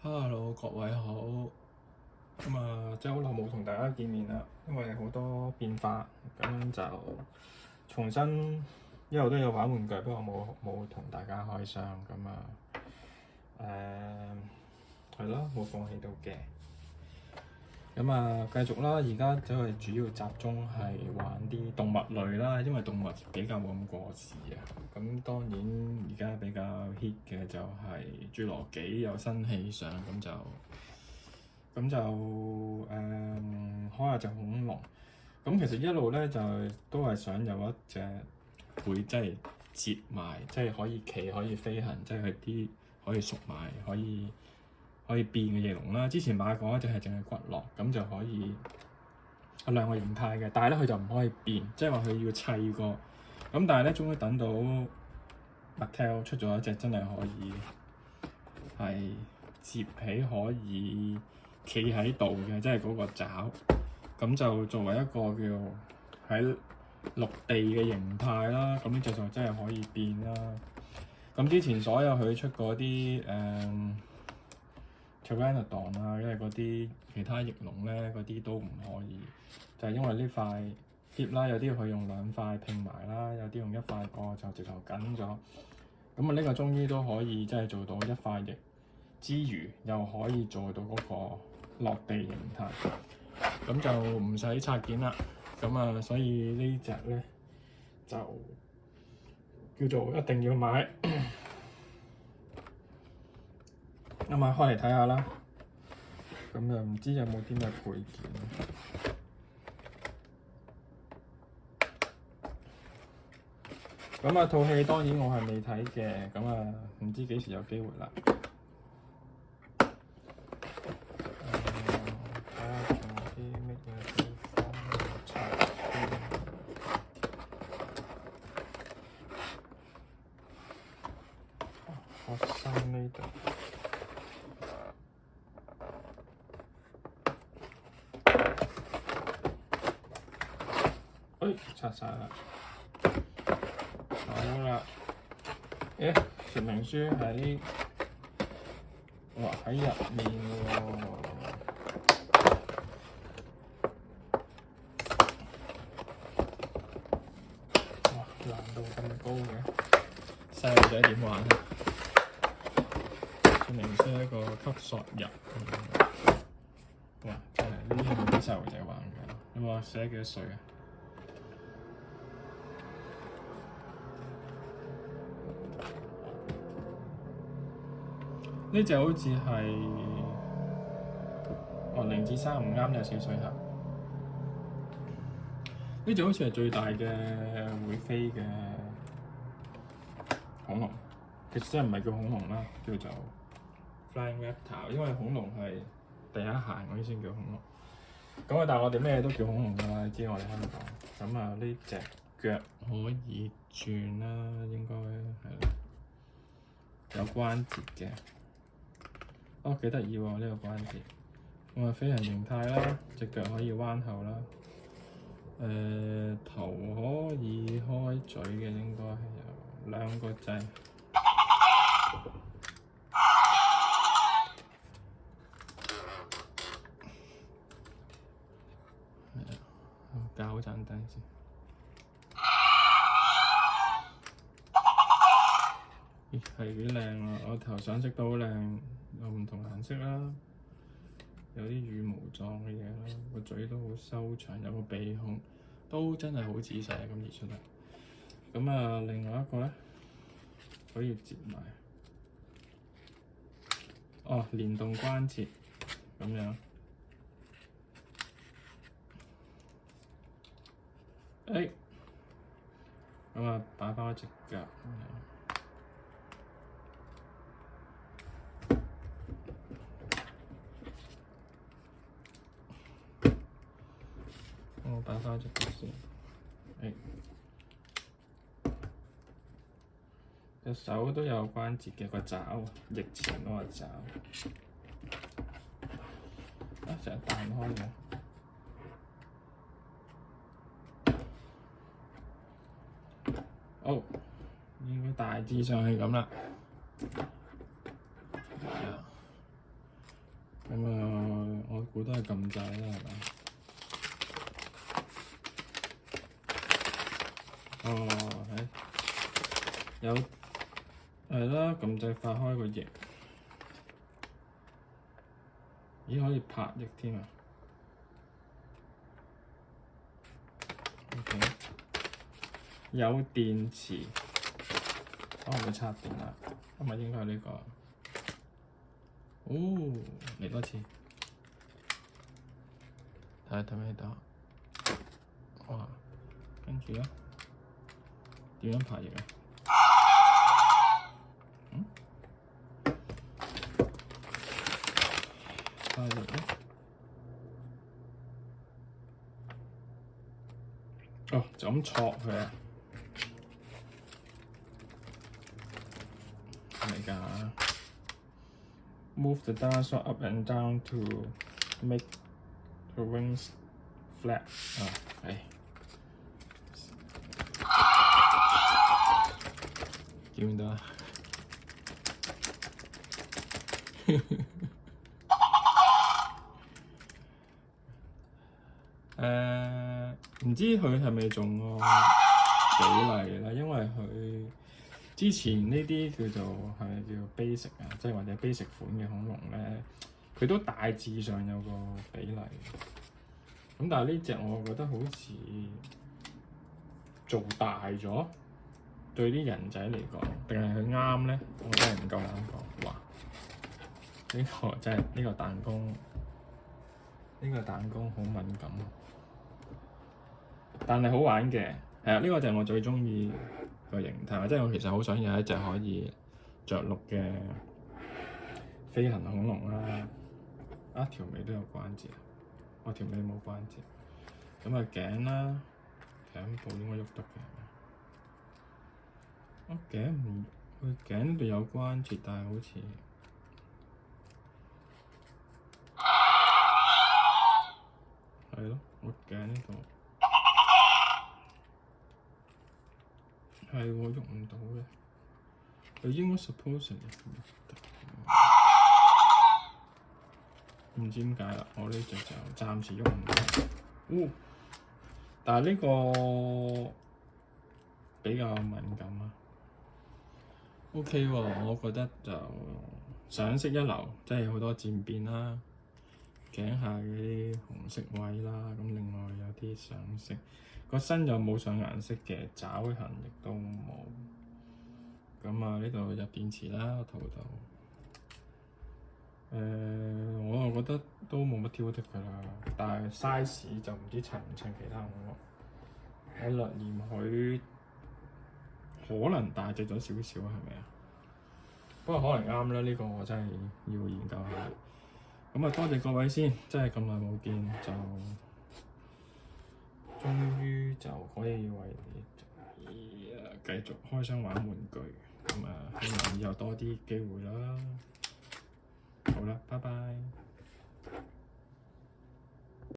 Hello，各位好。即係好耐冇同大家見面啦，因為好多變化，咁樣就重新一路都有玩玩具，不過冇同大家開箱係咯，冇放棄到嘅。繼續啦，而家就係主要集中係玩啲動物類啦，因為動物比較冇咁過時啊。咁當然而家比較 hit 嘅就係侏羅紀有新戲上，咁就開下隻恐龍。咁其實一路咧就都係想有一隻會即係摺埋，即係可以企可以飛行，即係佢啲可以縮埋可以變嘅翼龍啦。之前買過一隻係淨係骨骼，咁就可以有兩個形態嘅，但係咧佢就唔可以變，即係話佢要砌過。咁但係咧，終於等到 Mattel 出咗一隻真係可以係摺起可以企喺度嘅，即係嗰個爪。咁就作為一個叫喺陸地嘅形態啦。咁呢隻就真係可以變啦。咁之前所有佢出嗰啲Pteranodon 啊，因為嗰啲其他翼龍咧，嗰啲都唔可以，就係因為呢塊 hip 啦，有啲佢用兩塊拼埋啦，有啲用一塊過就直頭緊咗。咁呢個終於都可以即係做到一塊翼之餘，又可以做到嗰個落地形態，咁就唔使拆件啦。所以呢隻咧就叫做一定要買。開嚟睇下啦。咁又唔知有冇啲咩配件。套戲當然我係未睇嘅，唔知幾時有機會啦。睇下仲有啲乜嘢地方要拆先。學生呢度。拆晒啦。好啦，說明書喺入面喎。難度咁高嘅，細路仔點玩啊？說明書一個吸索入。真係呢啲係咪啲細路仔玩嘅？有冇寫幾多歲啊？呢隻好似係0至3唔啱，有小水盒。呢隻好似係最大嘅會飛嘅恐龍，其實真係唔係叫恐龍啦，叫做 Flying Reptile，因為恐龍係第一行嗰啲先叫恐龍。但係我哋咩都叫恐龍㗎啦，你知我哋香港。呢隻腳可以轉啦，應該係啦，有關節嘅。幾得意喎呢個關節。飛行形態啦，隻腳可以彎後啦。頭可以開嘴嘅，應該係有兩個掣。校好盞燈先。係幾靚啊！我頭上色都好靚，有唔同顏色啦，有啲羽毛狀嘅嘢啦，個嘴都好修長，有個鼻孔都真係好仔細咁移出嚟。另外一個咧可以摺埋，連動關節咁樣。擺返隻腳咁樣。我擺返隻腳先。隻手都有關節嘅，個爪翼前嗰個爪。成日彈開嘅。應該大致上係咁啦。部都係撳掣啦，係咪？哦，有係啦，撳掣發開個翼，咦可以拍翼添啊 ！OK， 有電池，可能會插電啦，係咪應該係呢個？哦，嚟多次，睇下睇唔睇到？哇，跟住咧點樣拍翼啊？拍翼咧？哦，就咁戳佢啊！係咪㗎？Move the dinosaur up and down to make the wings flat。啊，係。見唔到啊？唔知佢係咪仲個比例啦？因為佢之前呢啲叫做係叫 basic 啊，即係或者 basic 款嘅恐龍咧，佢都大致上有個比例。咁但係呢隻我覺得好似做大咗，對啲人仔嚟講，定係佢啱咧？我真係唔夠膽講。哇！呢個真係呢個彈弓，呢個彈弓好敏感。但係好玩嘅，係啊！呢個就係我最中意個形態，即係我其實好想有一隻可以着陸嘅飛行恐龍啦。啊，條尾都有關節，我條尾冇關節。咁啊頸啦，頸部應該喐得嘅。我頸唔，佢頸呢度有關節，但係好似係咯，我頸呢度。係我喐唔到嘅，佢應該 suppose 唔知點解啦。我呢隻就暫時喐唔到。但係呢個比較敏感啊。OK 喎，我覺得就上色一流，即係好多漸變啦，頸下嗰啲紅色位啦，咁另外有啲上色。個身又冇上顏色嘅，爪痕亦都冇。咁啊，呢度入電池啦，個圖度。我又覺得都冇乜挑剔㗎啦，但係 size 就唔知襯唔襯其他恐龍。我略嫌佢可能大隻咗少少，係咪啊？不過可能啱啦，呢個我真係要研究下。咁啊，多謝各位先，真係咁耐冇見就。終於就可以為你繼續開箱玩玩具，咁啊希望以後多啲機會啦。好啦，拜拜。